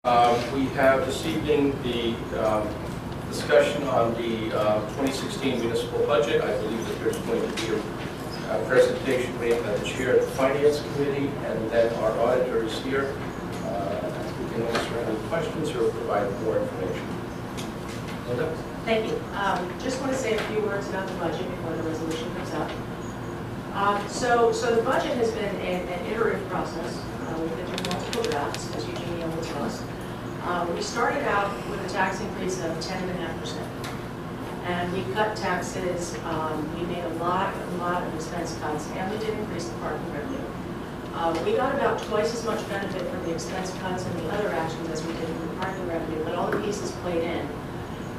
We have this evening the discussion on the 2016 municipal budget. I believe that there's going to be a presentation made by the chair of the Finance Committee, and then our auditor is here. We can answer any questions or provide more information. Linda? Thank you. Just want to say a few words about the budget before the resolution comes up. So the budget has been an iterative process. We've been through multiple drafts, as Eugenia will tell us. We started out with a tax increase of 10.5%. And we cut taxes, we made a lot of expense cuts, and we did increase the parking revenue. We got about twice as much benefit from the expense cuts and the other actions as we did from the parking revenue, but all the pieces played in.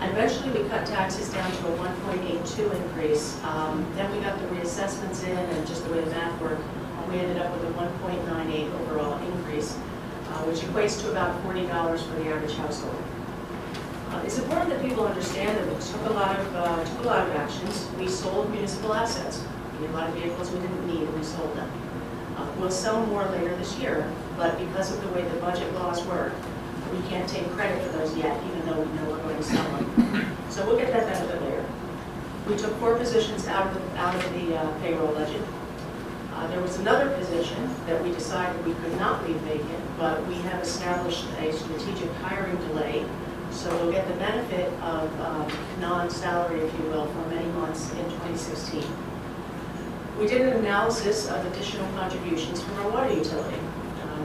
And eventually we cut taxes down to a 1.82 increase. Then we got the reassessments in, and just the way the math worked, we ended up with a 1.98 overall increase, which equates to about $40 for the average household. It's important that people understand that we took a lot of actions. We sold municipal assets. We had a lot of vehicles we didn't need, and we sold them. We'll sell more later this year, but because of the way the budget laws work, we can't take credit for those yet, even though we know we're going to sell them. So we'll get that benefit later. We took 4 positions out of the payroll budget. There was another position that we decided we could not leave vacant, but we have established a strategic hiring delay. So we'll get the benefit of non-salary, if you will, for many months in 2016. We did an analysis of additional contributions from our water utility.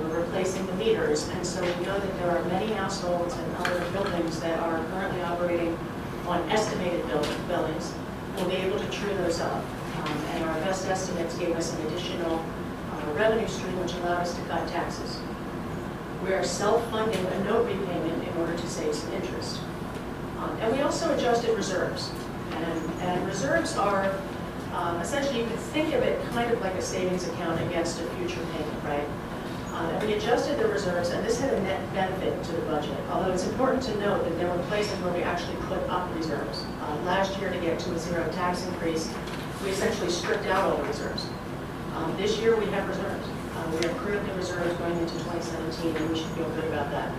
We're replacing the meters, and so we know that there are many households and other buildings that are currently operating on estimated billings. We'll be able to true those up, and our best estimates gave us an additional revenue stream which allowed us to cut taxes. We are self-funding a note repayment in order to save some interest. And we also adjusted reserves. And reserves are, essentially you can think of it kind of like a savings account against a future payment, right? And we adjusted the reserves, and this had a net benefit to the budget. Although it's important to note that there were places where we actually put up reserves. Last year, to get to a 0 tax increase, we essentially stripped out all the reserves. This year we have reserves. We have accrued the reserves going into 2017, and we should feel good about that.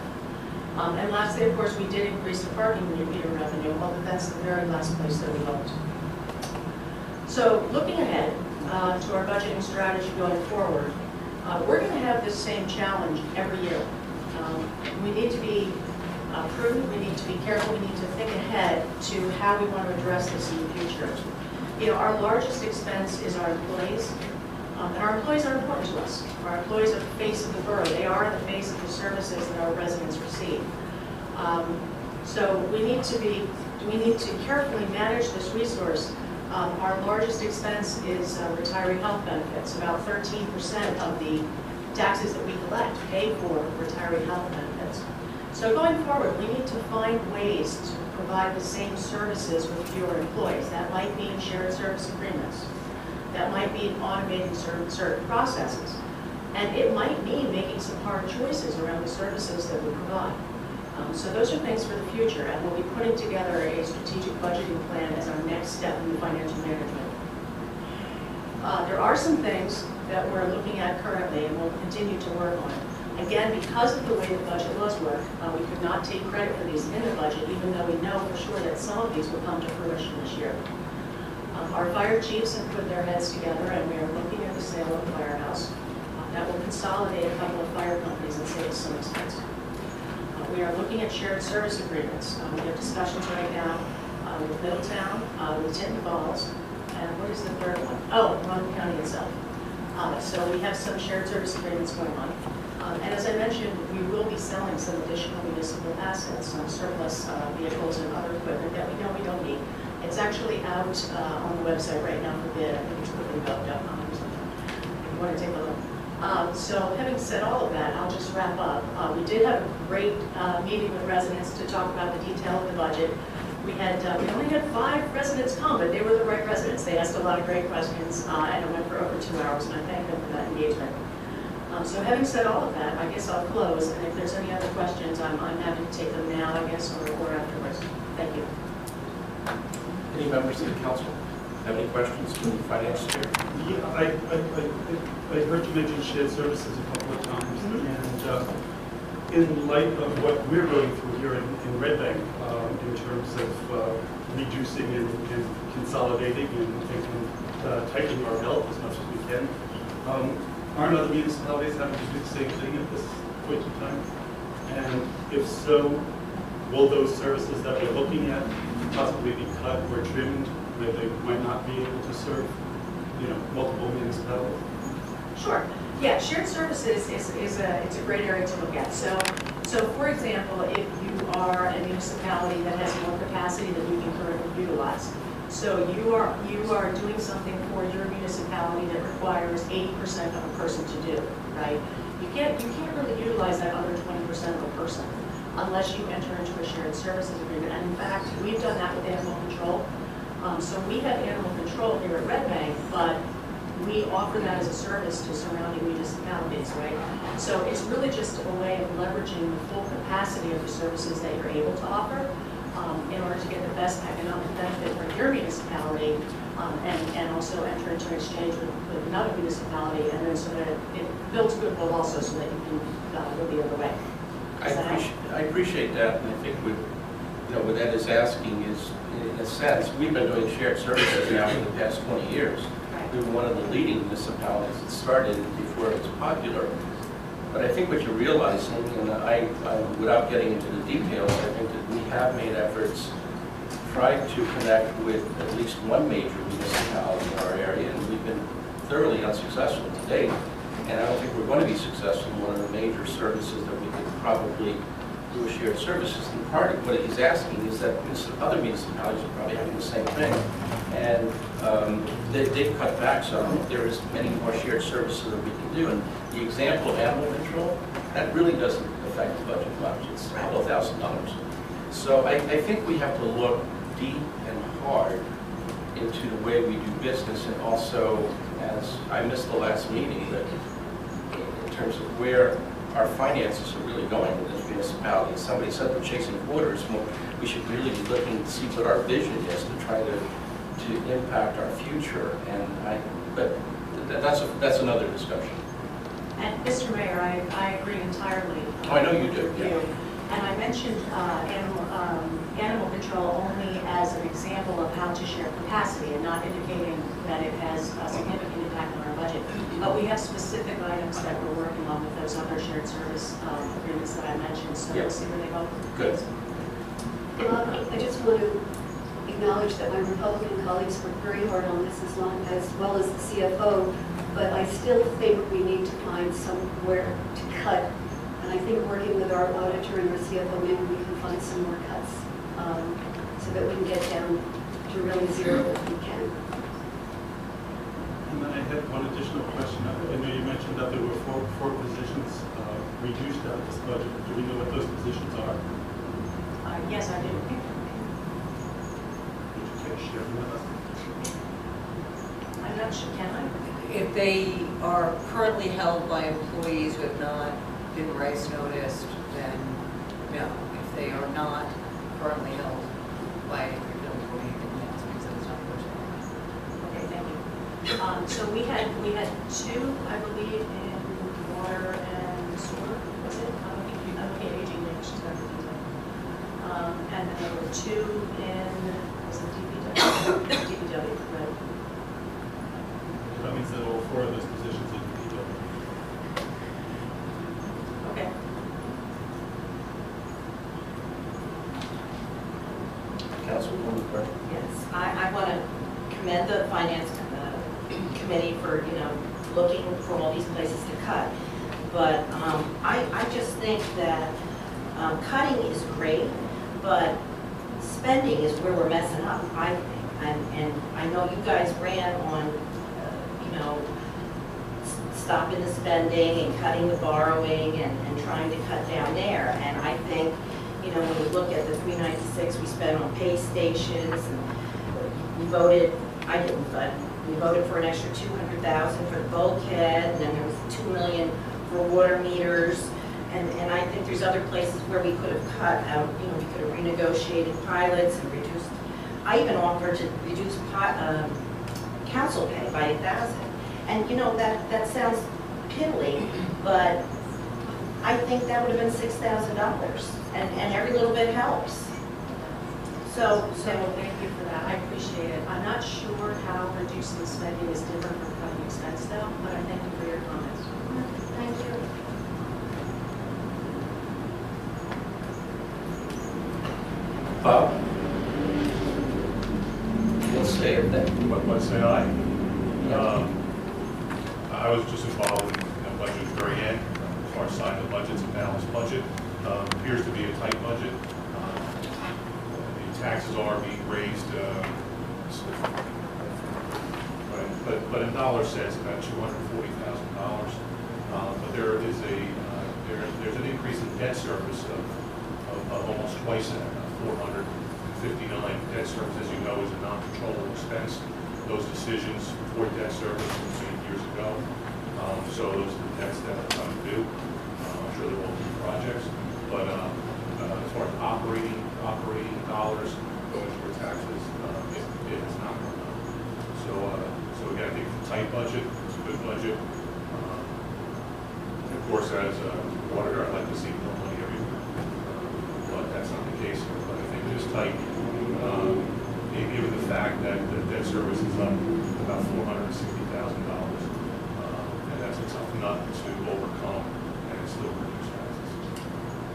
And lastly, of course, we did increase the parking meter revenue, although that's the very last place that we looked. So looking ahead to our budgeting strategy going forward, we're going to have this same challenge every year. We need to be prudent, we need to be careful, we need to think ahead to how we want to address this in the future. You know, our largest expense is our employees. And our employees are important to us. Our employees are the face of the borough. They are the face of the services that our residents receive. So we need to carefully manage this resource. Our largest expense is retiree health benefits. About 13% of the taxes that we collect pay for retiree health benefits. So going forward, we need to find ways to provide the same services with fewer employees. That might mean shared service agreements. That might mean automating certain processes. And it might mean making some hard choices around the services that we provide. So those are things for the future, and we'll be putting together a strategic budgeting plan as our next step in the financial management. There are some things that we're looking at currently and we'll continue to work on. Again, because of the way the budget laws work, we could not take credit for these in the budget, even though we know for sure that some of these will come to fruition this year. Our fire chiefs have put their heads together, and we are looking at the sale of the firehouse. That will consolidate a couple of fire companies and save us some expense. We are looking at shared service agreements. We have discussions right now with Middletown, with Tinton Falls, and what is the third one? Oh, Monmouth County itself. So we have some shared service agreements going on. And as I mentioned, we will be selling some additional municipal assets, some surplus vehicles and other equipment that we know we don't need. It's actually out on the website right now for bid. I think it's quickly.com or something, if you want to take a look. So having said all of that, I'll just wrap up. We did have a great meeting with residents to talk about the detail of the budget. We only had 5 residents come, but they were the right residents. They asked a lot of great questions, and it went for over 2 hours, and I thank them for that engagement. So having said all of that, I guess I'll close, and if there's any other questions, I'm happy to take them now, I guess, or afterwards. Thank you. Any members of the council have any questions from the finance chair? Yeah, I heard you mention shared services a couple of times, and in light of what we're going through here in Red Bank, in terms of reducing and consolidating and tightening our belt as much as we can, aren't other municipalities having to do the same thing at this point in time? And if so, will those services that we're looking at possibly be cut or trimmed that they might not be able to serve, multiple municipalities? Sure. Yeah, shared services it's a great area to look at. So for example, if you are a municipality that has more capacity than you can currently utilize, so you are doing something for your municipality that requires 80% of a person to do, right? You can't really utilize that other 20% of a person unless you enter into a shared services agreement. And in fact, we've done that with animal control. So we have animal control here at Red Bank, but we offer that as a service to surrounding municipalities, right? So it's really just a way of leveraging the full capacity of the services that you're able to offer in order to get the best economic benefit for your municipality and also enter into an exchange with another municipality, and then so that it builds goodwill also so that you can go the other way. I appreciate that, and I think what Ed is asking is, in a sense, we've been doing shared services now for the past 20 years. We were one of the leading municipalities that started before it was popular. But I think what you're realizing, and I without getting into the details, I think that we have made efforts, tried to connect with at least one major municipality in our area, and we've been thoroughly unsuccessful to date. And I don't think we're going to be successful in one of the major services that we could probably do a shared services. And part of what he's asking is that other municipalities are probably having the same thing. And they've cut back some. There is many more shared services that we can do. And the example of animal control, that really doesn't affect the budget much. It's a couple of $1,000s. So I think we have to look deep and hard into the way we do business, and also, as I missed the last meeting, that in terms of where our finances are really going with this municipality. Somebody said we're chasing quarters. Well, we should really be looking to see what our vision is to try to impact our future. But that's another discussion. And Mr. Mayor, I agree entirely. Oh, I know you do. Yeah. And I mentioned animal control only as an example of how to share capacity and not indicating that it has a significant impact on our budget. But we have specific items that we're working on with those other shared service agreements that I mentioned. So we'll see where they go. Good. I just want to acknowledge that my Republican colleagues worked very hard on this as well as the CFO, but I still think we need to find somewhere to cut. And I think working with our auditor and our CFO, maybe we can find some more cuts so that we can get down to really zero if we can. And then I had one additional question. I know you mentioned that there were four positions reduced out of this budget. Do we know what those positions are? Yes, I do. Would you care to share them with us? I'm not sure, can I? If they are currently held by employees who have not been rights noticed, then no. If they are not currently held by an employee, then yes, because that's not personal. Okay, thank you. So we had two, I believe, in water and sewer. Was it? I'm looking at aging next. She's got the detail. And then there were two in was it DPW? DPW, right? That means that all four of those positions need to be done. Okay. Councilwoman Burke. Yes, I want to commend the finance committee for, looking for all these places to cut. But I just think that cutting is great, but spending is where we're messing up, I think. And I know you guys ran on, stopping the spending and cutting the borrowing and trying to cut down there. And I think, when we look at the 396 we spent on pay stations, and we voted, I didn't, but we voted for an extra $200,000 for the bulkhead, and then there was $2 million for water meters. And I think there's other places where we could have cut out, we could have renegotiated pilots and reduced, I even offered to reduce council pay by $1,000. And that sounds piddly, but I think that would have been $6,000, and every little bit helps. So, Thank you for that, I appreciate it. I'm not sure how reducing spending is different from cutting expense though, but I thank you for your comments. thank you. Bob? Let's say that. What say I? I was just involved in the budget at the very end, as far as signing the budget, it's a balanced budget. Appears to be a tight budget. The taxes are being raised, but in dollar sense, about $240,000. But there is there's an increase in debt service of almost twice that, 459. Debt service, as you know, is a non-controllable expense. Those decisions for debt service were made years ago. So those are the debts that are coming due. I'm sure there will be projects, but as far as operating dollars going toward taxes, it has not gone up. So again, I think it's a tight budget, it's a good budget. Of course, as auditor, I'd like to see more money everywhere, but that's not the case here. But I think it is tight, given the fact that the debt service is up about $460,000, and that's a tough nut to overcome, and it's still reduce taxes.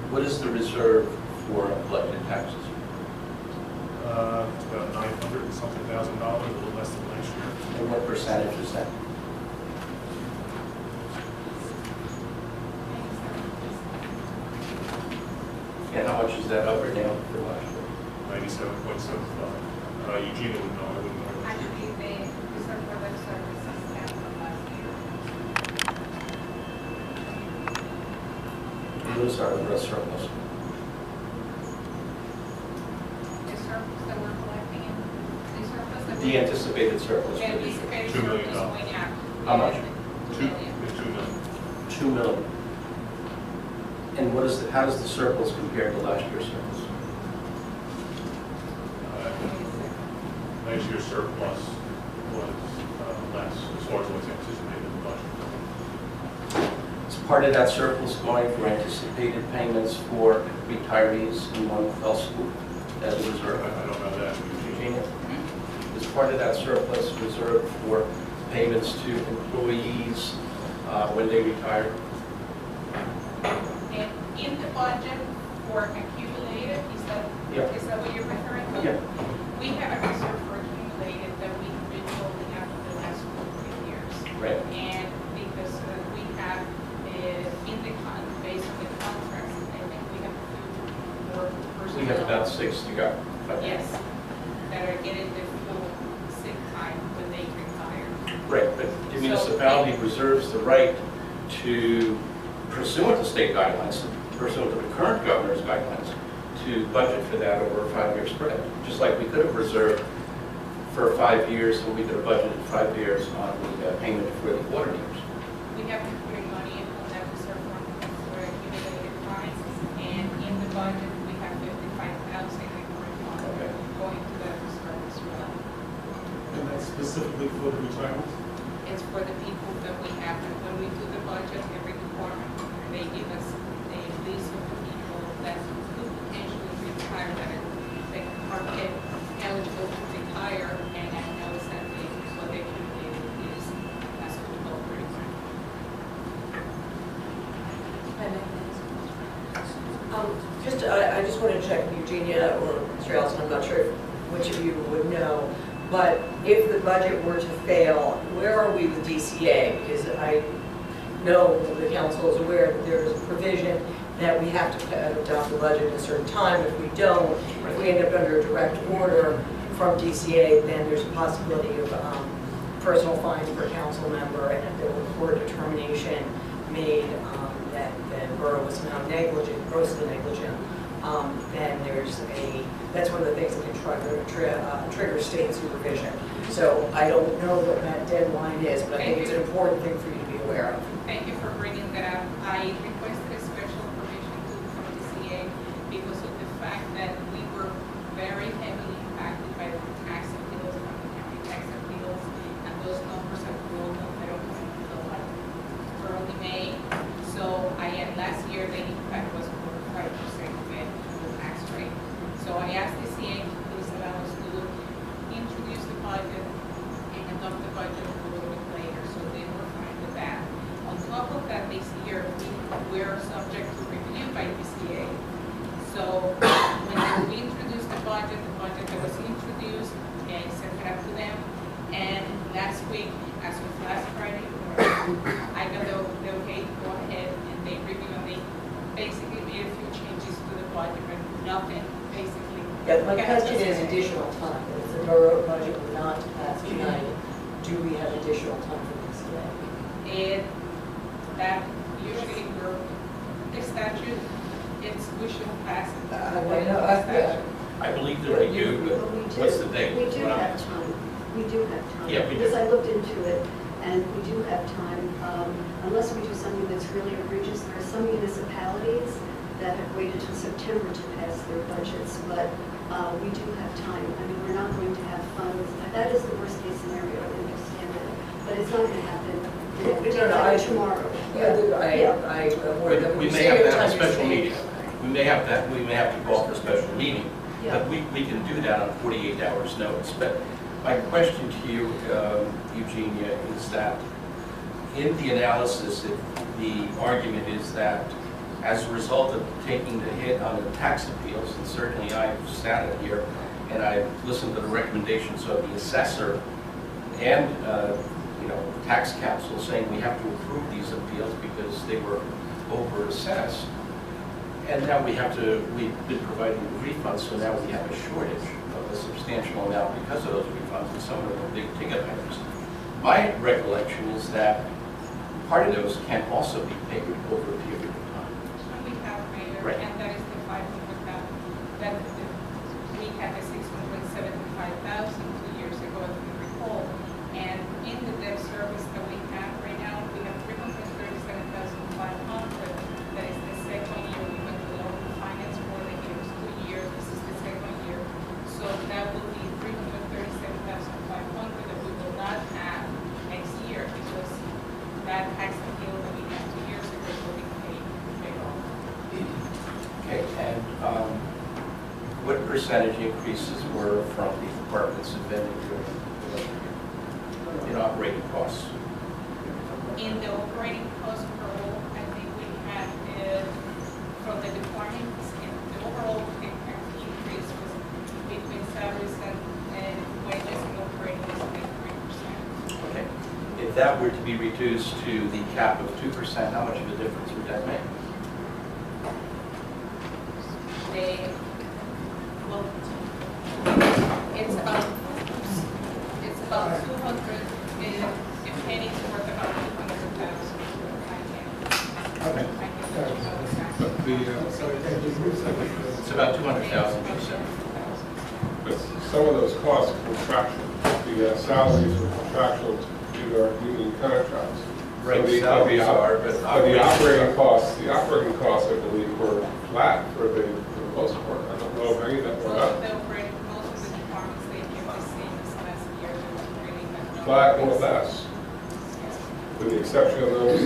What is the reserve for collected taxes? It's about $900 and something thousand, a little less than last year. And what percentage is that? And how much is that up or down for last year? 97.75. Eugenia would know, I wouldn't know. Actually, the reserve for web services down from last year. What is our real surplus? The surplus that we're collecting, the surplus that The anticipated surplus. the anticipated $2 million. surplus going out. How much? $2 million. It's $2 million. 2 million. And what is how does the surplus compare to last year's surplus? Last year's surplus was less as far as what's anticipated in the budget. Is part of that surplus going for anticipated payments for retirees in one fell swoop as a I reserve? don't know that. Eugenia? Is part of that surplus reserved for payments to employees when they retire? And in the budget for accumulated, Yeah. is that what you're referring to? Yeah. We have a reserve for accumulated that we have been building up for the last 4 years. Right. And because we have, based on the contracts, I think we have 2 more personnel. We have about 6 to go. Yes, that are getting the full sick time when they retire. Right, but the municipality reserves the right to, pursuant to state guidelines, pursuant to the current governor's guidelines, to budget for that over a 5-year spread. Just like we could have reserved for 5 years, and we could have budgeted 5 years on the payment for the water meters. We have been putting money in on that reserve fund for accumulated fines, and in the budget, we have 55,000 in current fund Okay. going to that reserve as well. And that's specifically for the retirement? It's for the people that we have, and when we do the budget, every department, they give us a list of the people that could potentially retire, that are eligible to retire, and I know that what they accumulated is as of 12/31. I just want to check with Eugenia or Mr. Allison, I'm not sure which of you would know, but if the budget were to fail, where are we with DCA? Because I know the council is aware that there is a provision that we have to adopt the budget at a certain time. If we don't, if we end up under a direct order from DCA, then there's a possibility of personal fines per council member, and if there were court determination made that the borough was found negligent, grossly negligent, then that's one of the things that can trigger state supervision. So I don't know what that deadline is, but I think it's an important thing for you to be aware of. Thank you for bringing that up. I requested a special permission from the CA because of the fact that we were very heavily impacted by the tax appeals, from the county tax appeals, and those numbers have grown. I don't know until like early May. So I had last year So when we introduced the budget that was introduced, okay, sent it up to them. And last week, as of last Friday, I got the okay to go ahead and they reviewed and they basically made a few changes to the budget, but nothing, basically. Yeah, my question is additional time. If the borough budget were not to pass tonight, do we have additional time for this today? That usually we're, the statute, we should pass it. I believe that we do, but Well, we do. what's the date? We do have time. We do have time. Yeah, we do. Because I looked into it, and we do have time, unless we do something that's really egregious. There are some municipalities that have waited till September to pass their budgets, but we do have time. I mean, we're not going to have funds. That is the worst case scenario, I understand it, but it's not going to happen tomorrow. I worry that We may have to have a special meeting. We may have to call for a special meeting, Yeah. but we can do that on 48 hours notice. But my question to you, Eugenia, is that in the analysis, the argument is that as a result of taking the hit on the tax appeals, and certainly I've sat here and I've listened to the recommendations of the assessor and tax council saying we have to approve these appeals because they were over-assessed. And now we've been providing refunds, so now we have a shortage of a substantial amount because of those refunds, and some of them are big ticket items. My recollection is that part of those can also be paid over a period of time. We have Mayor, Right. and that is the 500,000, that we had the 675,000 2 years ago, if you recall. And in the debt service that we have right now, we have 337,500. That is the second year we went to loan finance for the years, 2 years. This is the second year. So that will be 337,500 that we will not have next year because that tax appeal that we had 2 years ago will be paid off. Okay, and what percentage increases were from the departments of vending in operating costs? In the operating cost per role, I think we had from the departments, the overall increase was between salaries and wages and operating was like 3%. Okay. If that were to be reduced to the cap of 2%, how much of a difference would that make? Well, it's about 200, if pennies worth about 200,000. Okay. It's about 200,000, you said. But some of those costs are contractual. The salaries are contractual to our union contracts. Right, So the salaries are, but operating costs, I believe, were flat for the most part. I don't know if any of them were Most up. of the operating, most of the departments, they kept the same as last year. There was really no. Flat or less, with the exception of those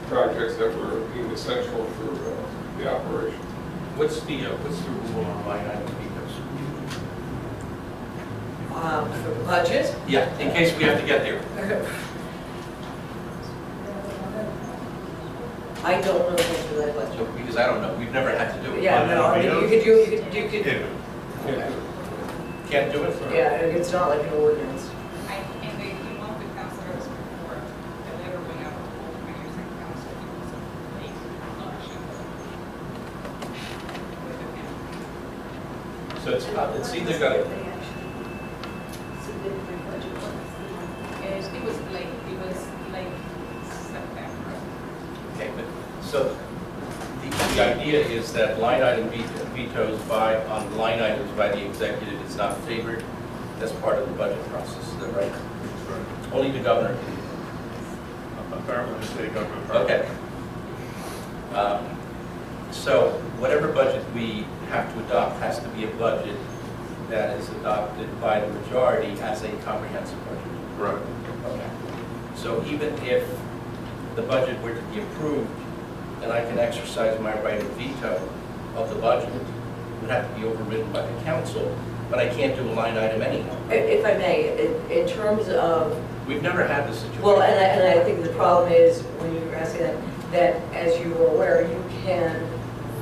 projects that were deemed essential for the operation. What's the rule on line item vetoes? For the budget? Yeah, in case we have to get there. I don't know the answer to that question. So, because I don't know, we've never had to do it. Yeah, no, I mean, you could, Okay. Can't do it? yeah, it's not like an ordinance. And the monthly councilors before the letter went out to all the mayors and council, it was a late election. So it's either got to, They actually submitted their budget. It was late September. okay, but, so the idea is that line item vetoes on line items by the executive is not favored. That's part of the budget process, is that right? Only the governor can. Apparently, the state government. Okay. So whatever budget we have to adopt has to be a budget that is adopted by the majority as a comprehensive budget. Right. Okay. So even if the budget were to be approved, and I can exercise my right of veto of the budget, it would have to be overridden by the council, but I can't do a line item anyhow. If I may, in terms of, We've never had this situation. well, and I think the problem is, when you're asking that as you are aware, you can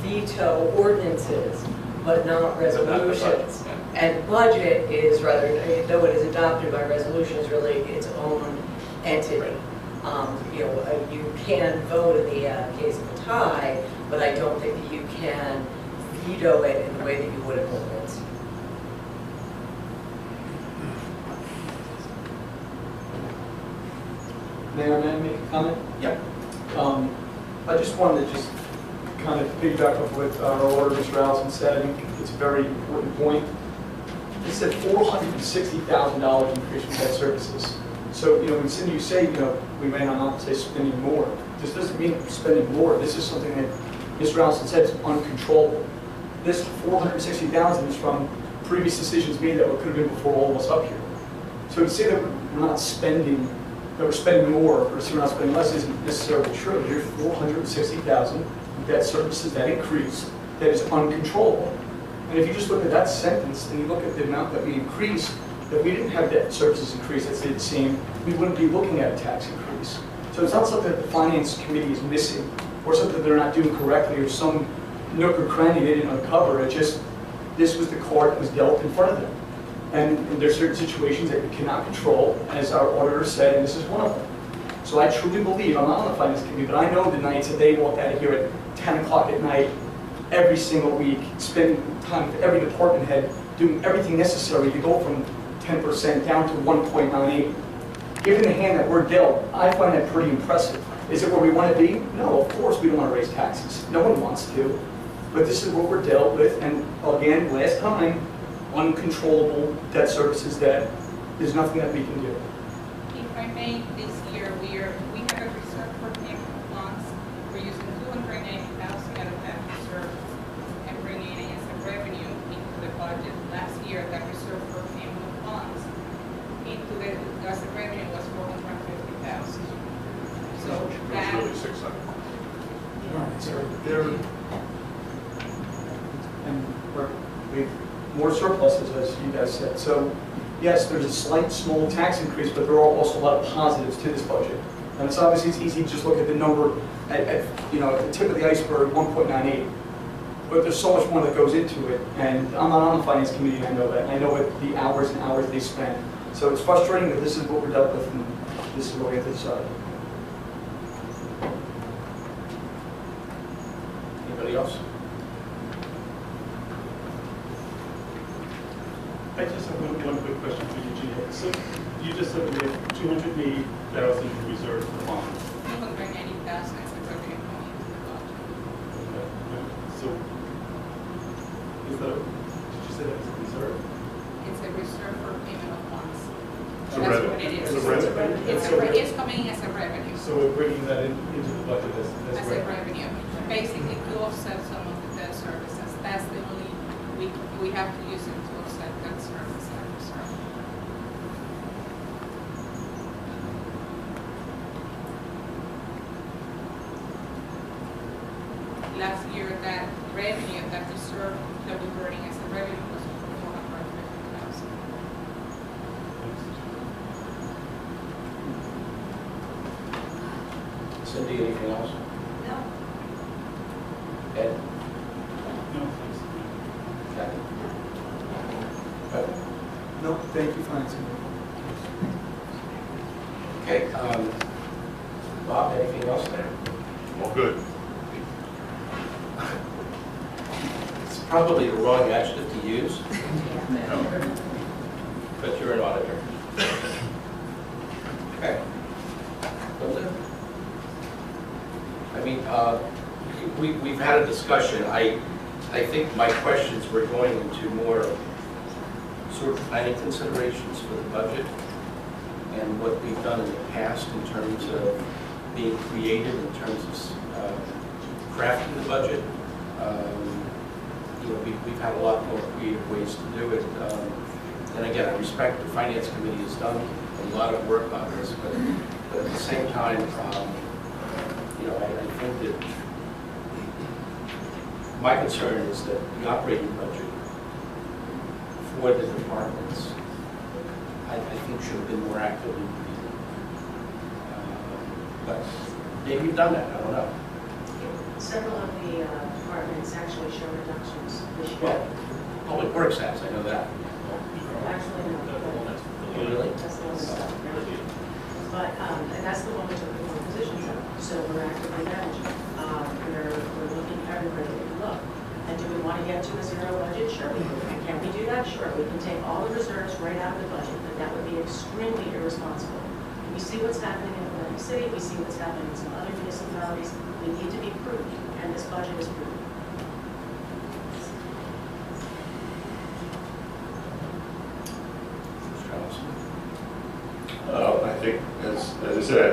veto ordinances, but not But not the resolutions. budget. And budget is rather, though it is adopted by resolution, is really its own entity. You know, you can vote in the case of a tie, but I don't think that you can veto it in the way that you would an ordinance. Mayor, may I make a comment? Yeah. I just wanted to just kind of piggyback off what our order, Mr. Allison said. I think it's a very important point. It said $460,000 increase in debt services. So, you know, when you say, you know, we may not say spending more, this doesn't mean spending more. This is something that Mr. Allison said is uncontrollable. This $460,000 is from previous decisions made that could have been before all of us up here. So to say that we're not spending, that we're spending more or we're not spending less isn't necessarily true. There's $460,000 debt services that increase that is uncontrollable. And if you just look at that sentence and you look at the amount that we increased, if we didn't have debt services increase that stayed the same, we wouldn't be looking at a tax increase. So it's not something that the Finance Committee is missing or something that they're not doing correctly or some nook or cranny they didn't uncover. It just, this was the card that was dealt in front of them. And there's certain situations that we cannot control, as our auditor said, and this is one of them. So I truly believe, I'm not on the Finance Committee, but I know the nights that they walk out of here at 10 o'clock at night, every single week, spending time with every department head, doing everything necessary to go from 10% down to 1.98. Given the hand that we're dealt, I find that pretty impressive. Is it where we want to be? No, of course we don't want to raise taxes. No one wants to. But this is what we're dealt with, and again, last time, uncontrollable debt services that there's nothing that we can do. If I may, this year we have a reserve for payment of funds. We're using $290,000 out of that reserve and bringing it as a revenue into the budget. Last year, that reserve for payment of funds as a revenue was $450,000. So It that. was really 600. And we have more surpluses, as you guys said. So yes, there's a slight small tax increase, but there are also a lot of positives to this budget. And it's obviously, it's easy to just look at the number at you know, at the tip of the iceberg, 1.98. But there's so much more that goes into it. And I'm not on the Finance Committee, and I know that. And I know what the hours and hours they spend. So it's frustrating that this is what we're dealt with, and this is what we have to decide. Anybody else? I just have one quick question for you, Gina. So you just said we have $280,000 in reserve for bonds. $290,000 as a revenue going into the budget. So is that, did you say that was a reserve? It's a reserve for payment of funds. It's a That's revenue. what it is. It's a revenue. It's coming as a revenue. So we're bringing that into the budget as As a revenue, basically to offset some of the debt services. That's the only, we have to use it to offset debt service and reserve. Last year, that revenue, that reserve that we're burning as a revenue was $450,000. Cindy, anything else? No. Ed? No, thanks. Kathy? No, thank you, Finance Committee. Okay, Bob, anything else there? Well, good. It's probably the wrong adjective to use, No. but you're an auditor. Okay. Linda? I mean, we've had a discussion. I think my questions were going into more sort of planning considerations for the budget and what we've done in the past in terms of being creative, in terms of crafting the budget. You know, we've had a lot more creative ways to do it. And again, I respect the Finance Committee has done a lot of work on this, but at the same time, you know, I think that my concern is that the operating budget for the departments, I think should have been more actively reviewed. But maybe you've done that, I don't know. Several of the departments actually show reductions this year. Well, Public Works has, I know that. Actually, no, Oh, really? that's the one that's up. But, and that's the one we took the more positions out, so we're actively managing. We're looking everywhere that we can look. And do we want to get to a zero budget? Sure we do. And can we do that? Sure. We can take all the reserves right out of the budget, but that would be extremely irresponsible. We see what's happening in Atlantic City, we see what's happening in some other municipalities. We need to be prudent, and this budget is prudent. I think, as I said, I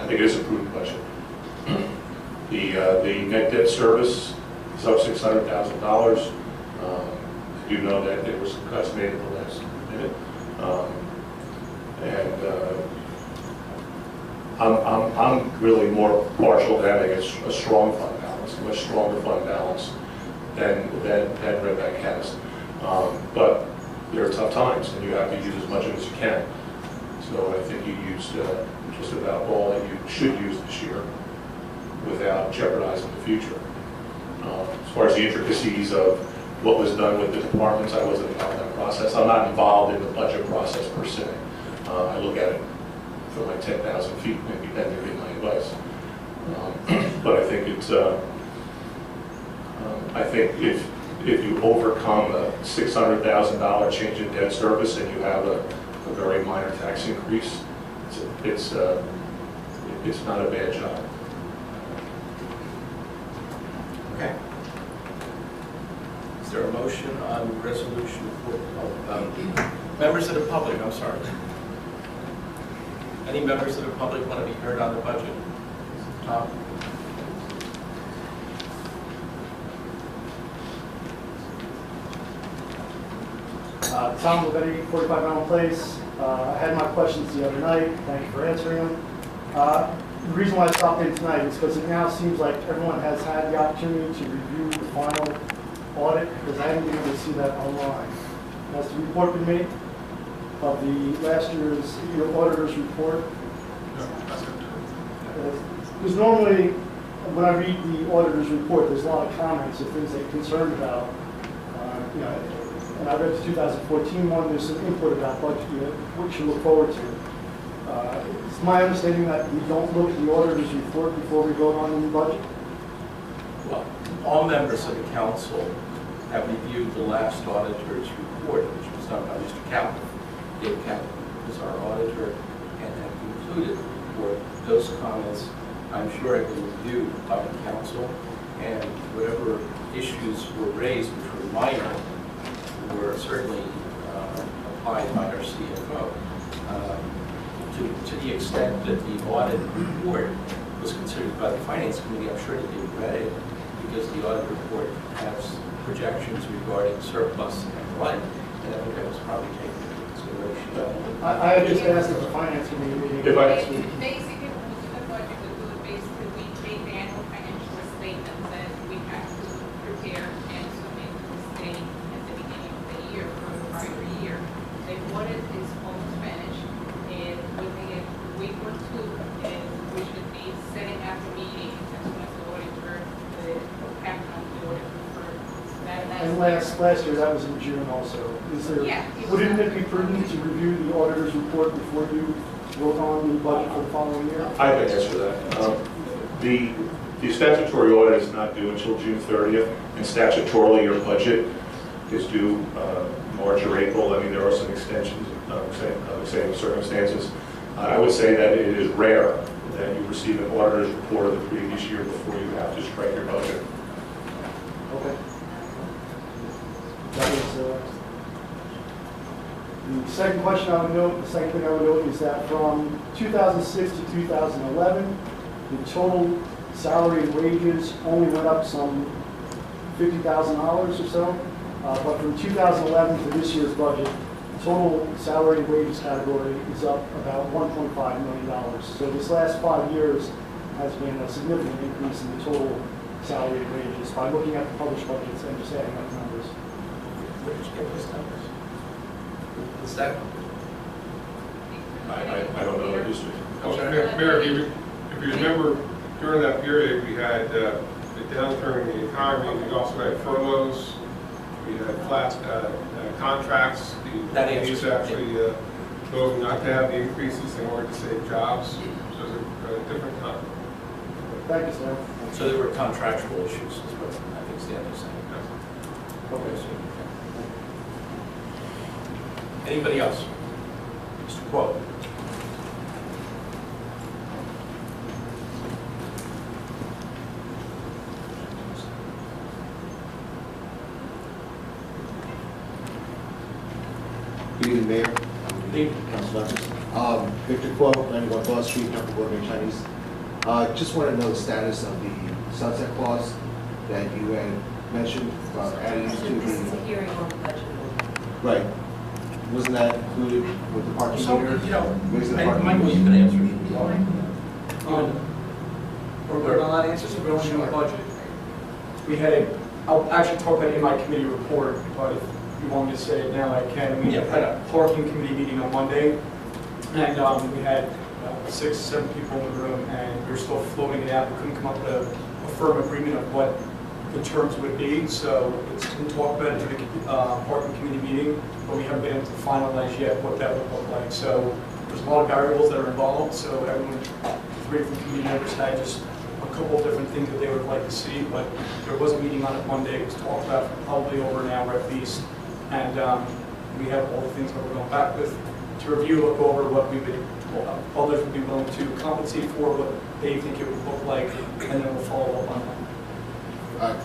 think it is a prudent budget. The net debt service is up $600,000. I do know that there were some cuts made at the last minute. I'm really more partial to having a strong fund balance, a much stronger fund balance than Red Bank has. But there are tough times, and you have to use as much of it as you can. So I think you used just about all that you should use this year without jeopardizing the future. As far as the intricacies of what was done with the departments, I wasn't involved in that process. I'm not involved in the budget process per se. I look at it from like 10,000 feet, maybe then to get my advice. But I think it's, I think if you overcome a $600,000 change in debt service and you have a very minor tax increase, it's not a bad job. Okay. Is there a motion on resolution 4? Members of the public, I'm sorry. Any members of the public want to be heard on the budget? Tom? Tom Levetti, 45 Mountain Place. I had my questions the other night. Thank you for answering them. The reason why I stopped in tonight is because it now seems like everyone has had the opportunity to review the final audit, because I haven't been able to see that online. Has the report been made of the last year's auditor's report? Because normally, when I read the auditor's report, there's a lot of comments of things that you're concerned about. And I read the 2014 one, there's some input about budget, which you look forward to. It's my understanding that we don't look at the auditor's report before we vote on the budget. Well, all members of the council have reviewed the last auditor's report, which was done by Mr. Kaplan. Dave Kaplan was our auditor and have concluded the report. Those comments, I'm sure, have been reviewed by the council, and whatever issues were raised, which were minor, were certainly applied by our CFO. To the extent that the audit report was considered by the Finance Committee, I'm sure that they read it, because the audit report has projections regarding surplus and the like, and I think that was probably taken into consideration. I had just asked at the Finance Committee meeting. Basically, when we do the budget, we do it basically, we take the annual financial statements that we have to prepare and submit to the state at the beginning of the year for the prior year. The audit is almost finished, and within a week or two, and we should be setting up a meeting as soon as the auditor, the captain of the audit confirmed. And last year, that was in June also. Wouldn't it be prudent to review the auditor's report before you vote on the budget for the following year? I can answer that. The statutory audit is not due until June 30th, and statutorily your budget is due March or April. I mean, there are some extensions, same circumstances. I would say that it is rare that you receive an auditor's report of the previous year before you have to strike your budget. Okay. That is, the second question I would note, the second thing I would note is that from 2006 to 2011, the total salary and wages only went up some $50,000 or so. But from 2011 to this year's budget, the total salary and wages category is up about $1.5 million. So this last 5 years has been a significant increase in the total salary and wages by looking at the published budgets and just adding up numbers. Where did you get those numbers? What's that? I don't know the history. Mayor, if you remember, during that period, we had the downturn in the economy. We also had furloughs. We had flat contracts. That The answers companies it. actually voting not to have the increases in order to save jobs. So it was a different time. Thank you, Sam. So there were contractual issues, is what I think Stan is saying. Okay. Anybody else? Mr. Quote. Good evening, Mayor. Good evening. Council members. Victor Kuo, 91 Broad Street, Temple Board Chinese. Just want to know the status of the sunset clause that you had mentioned about adding to This is a the... hearing on the budget. Right. Wasn't that included with the parking So, meter? you know, Raising the parking Michael, you meters? can answer if you want. We're not answering the building budget. We had I'll actually talk about it in my committee report, but if you want me to say it now, I can. We Yeah, had a parking committee meeting on Monday, and we had 6, 7 people in the room, and we were still floating it out. We couldn't come up with a firm agreement of what the terms would be, so it's been talked about in the parking committee meeting, but we haven't been able to finalize yet what that would look like. So there's a lot of variables that are involved, so everyone, 3 different committee members had just a couple of different things that they would like to see, but there was a meeting on it Monday. It was talked about for probably over an hour at least, and we have all the things that we're going back with to review, look over what we would, others would be willing to compensate for, what they think it would look like, and then we'll follow up on that.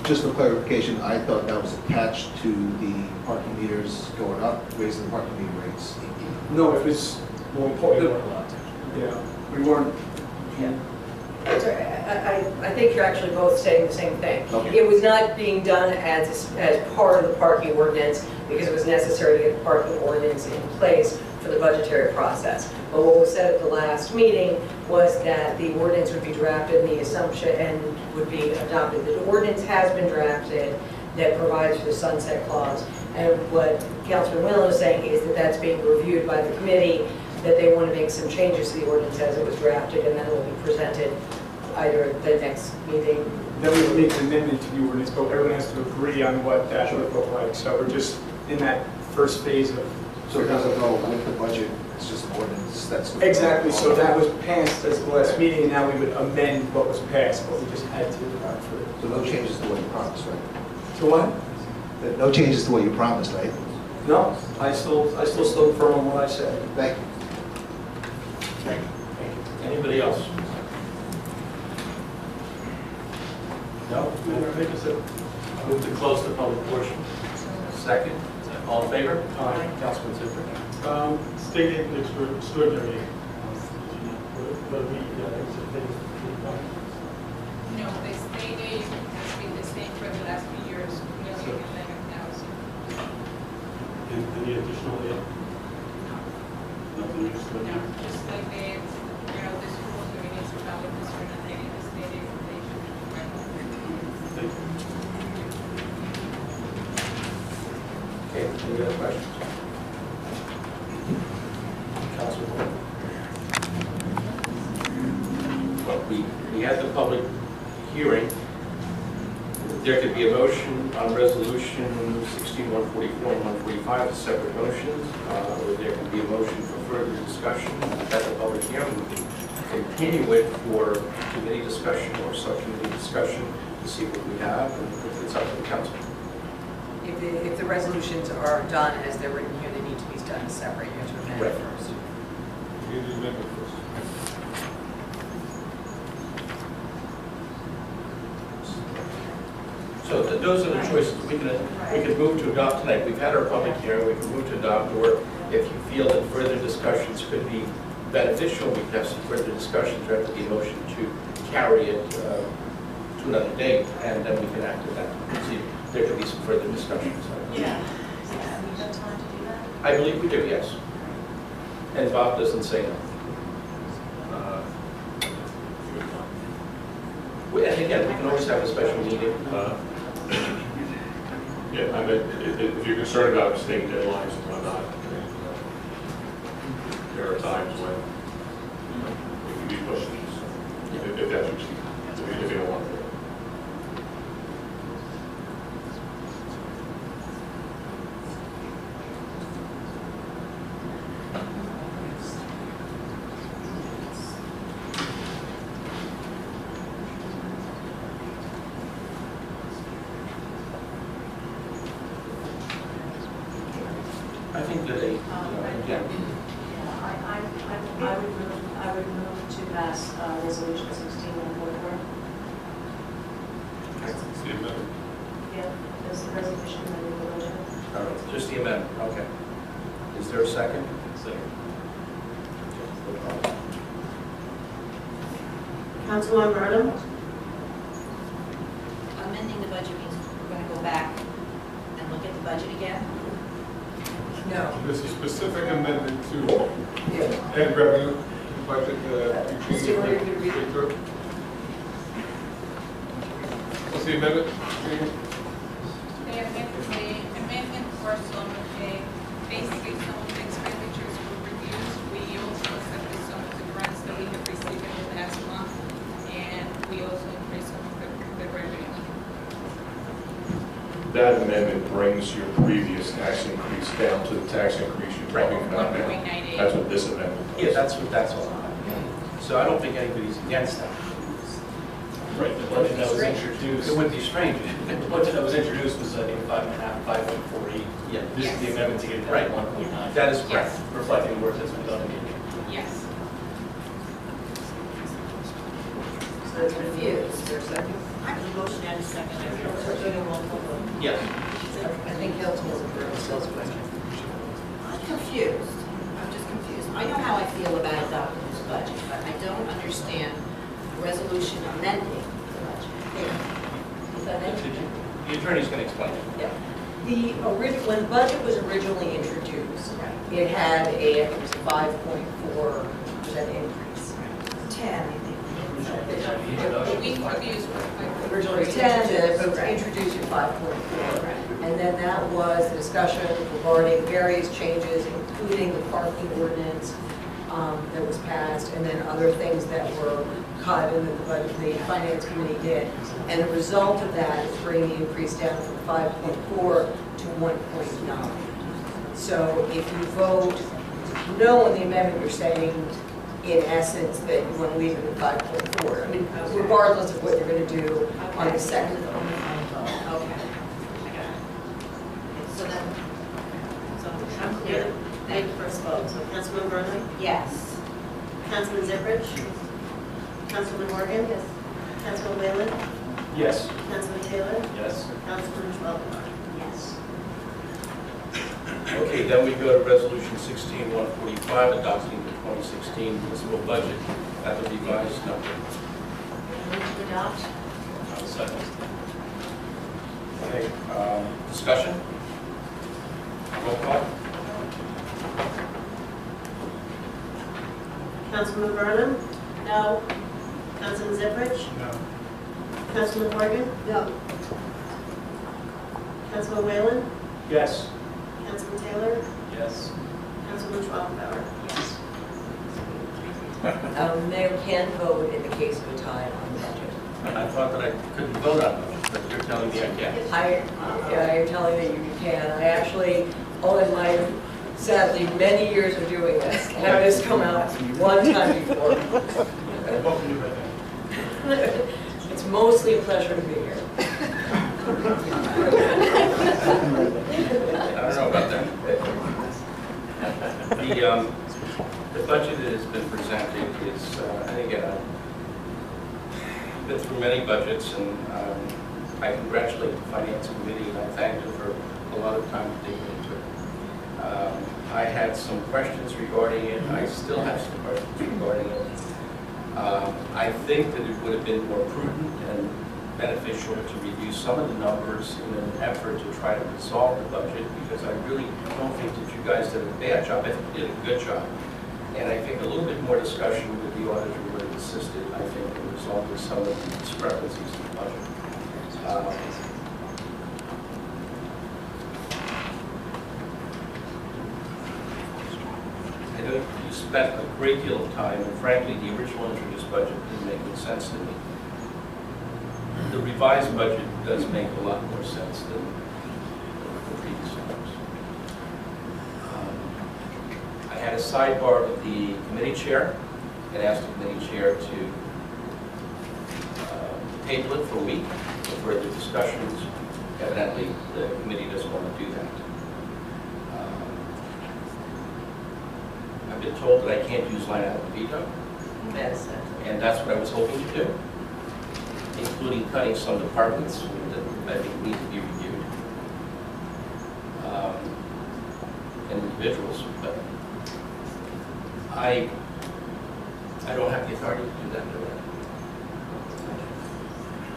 Just for clarification, I thought that was attached to the parking meters going up, raising the parking meter rates. No, it was, well, yeah, we weren't, I think you're actually both saying the same thing. Okay. It was not being done as part of the parking ordinance because it was necessary to get the parking ordinance in place for the budgetary process. But what was said at the last meeting was that the ordinance would be drafted and the assumption and would be adopted. The ordinance has been drafted that provides for the sunset clause. And what Councilman Whelan is saying is that that's being reviewed by the committee, that they want to make some changes to the ordinance as it was drafted, and then it will be presented either at the next meeting. then we would make an amendment to the ordinance, but everyone has to agree on what that would look like. So we're just in that first phase of. So it doesn't go with the budget, it's just an ordinance that's... Exactly, so that was passed as the last meeting, and now we would amend what was passed, but we just had to. So no changes to what you promised, right? To what? No changes to what you promised, right? No, I still stood firm on what I said. Thank you. Thank you. Anybody else? No? Move to close the public portion. Second. All in favor? Aye. Councilman Zipper. State aid is for extraordinary. But we, No, the state aid has been the same for the last few years, $1,011,000. any additional aid? Nothing you just No, just like the schools, the municipalities are not getting the state aid inflation. Thank you. Okay, any other questions? Councilman? Well, we had the public hearing. There could be a motion on resolution 16-144 and 145, as separate motions, or there can be a motion for further discussion at the public hearing. We can continue it for committee discussion or subcommittee discussion to see what we have, and it's up to the council. If the resolutions are done as they're written here, they need to be done separate. You have to amend Right. first. You do amendment first. So those are the choices. We can move to adopt tonight. We've had our public hearing, we can move to adopt, or if you feel that further discussions could be beneficial, we can have some further discussions. There have to be a motion to carry it to another date, and then we can act on that. See, there could be some further discussions. Yeah. We have time to do that? I believe we do, yes. And Bob doesn't say no. And again, we can always have a special meeting. Yeah, I mean, if you're concerned about state deadlines and whatnot, there are times when it can be pushed, if that's what you don't want to do. I think that again, Yeah, I would move to pass resolution 16-144. It's the amendment. Yeah, is the resolution amending the budget? all right, just the amendment, okay. Is there a second? Second. Councilwoman Burnham? Amending the budget means we're going to go back and look at the budget again? No. There's a specific amendment to Yeah. add revenue to the budget, Eugene. Steve, are you gonna read it? read through? What's the amendment, Eugene? The amendment for some of the, basically some of the expenditures were reduced. We also accepted some of the grants that we have received in the last month, and we also increased some of the revenue. That amendment brings your previous tax increase down to the tax increase you're talking about now. 1.98. That's what this amendment does. Yeah, that's what that's all about. So I don't think anybody's against that. Right, the budget that was introduced, It would be strange. the budget that was introduced was, I think, 5.5, 5.48. Yeah. This is the amendment to get it down Right. to 1.9. That is correct. Reflecting the work that's been done in the Yes. So it's refused. Is there a second? I have a motion and a second. Yes. I think Councilman Burnham's question. I'm confused. I'm just confused. I know how I feel about adopting this budget, but I don't understand the resolution amending the budget. Is that it? The attorney's going to explain it. Yeah. When the budget was originally introduced, it had a 5.4% increase. 10, I think. We introduced. Originally 10, then it was introduced at 5.4. And then that was the discussion regarding various changes, including the parking ordinance that was passed, and then other things that were cut and that the finance committee did. And the result of that is bringing the increase down from 5.4 to 1.9. So if you vote no on the amendment, you're saying, in essence, that you want to leave it at 5.4. I mean, regardless of what you're going to do on the second vote. Okay. I got it. So then, so I'm clear. Thank you, first vote. So Councilman Burnham? Yes. Councilman Ziprich? Councilman Morgan? Yes. Councilman Whalen? Yes. Councilman Taylor? Yes. Councilman Schwab? Yes. Okay, then we go to resolution 16-145, adopting the 2016 municipal budget at the revised number. Move to adopt? I'll second. Okay, discussion? Roll call? Councilman Burnham? No. Councilman Ziprich? No. Councilman Morgan? No. Councilman Whalen? Yes. Councilman Taylor? Yes. Councilman Schwab? Yes. Mayor can vote in the case of a tie on the budget. I thought that I couldn't vote on it, but you're telling me I can. You're telling me you can. I actually, all in my, sadly, many years of doing this, have this come out one time before. Welcome to Red Bank. It's mostly a pleasure to be here. I don't know about that. The budget that has been presented is, and again, I've been through many budgets, and I congratulate the Finance Committee, and I thank them for a lot of time digging into it. I had some questions regarding it. I still have some questions regarding it. I think that it would have been more prudent and beneficial to review some of the numbers in an effort to try to resolve the budget, because I really don't think that you guys did a bad job. I think you did a good job. And I think a little bit more discussion with the auditor would have assisted, I think, in resolving some of the discrepancies in the budget. I know you spent a great deal of time, and frankly, the original introduced budget didn't make any sense to me. The revised budget does make a lot more sense than the previous ones. I had a sidebar with the committee chair and asked the committee chair to table it for a week for further discussions. Evidently, the committee doesn't want to do that. I've been told that I can't use line item veto, Yes. and that's what I was hoping to do, including cutting some departments that I think need to be reviewed, and individuals, but I don't have the authority to do that, do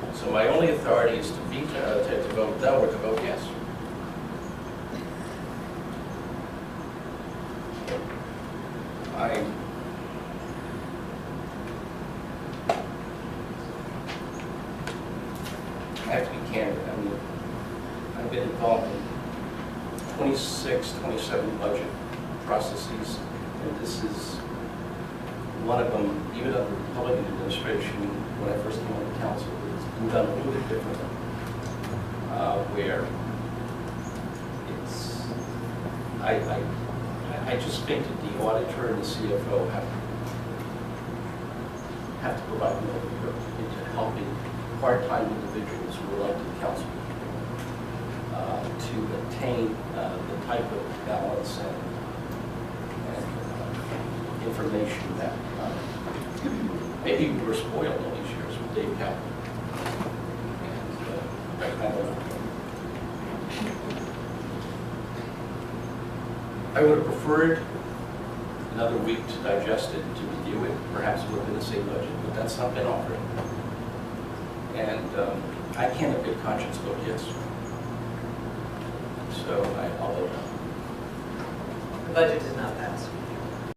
I? So my only authority is to veto, to vote no or to vote yes. I have to be candid. I mean, I've been involved in 26, 27 budget processes, and this is one of them, even under the Republican administration, when I first came on the council, it's been done a little bit differently, where it's, I just think that the auditor and the CFO have to provide an overview into helping part-time individuals who are elected council to attain the type of balance and information that maybe we were spoiled all these years with Dave Kaplan. And I don't know. I would have preferred another week to digest it, to review it, perhaps within the same budget, but that's not been offered. And I can't in good conscience vote yes. So I'll vote no. The budget did not pass.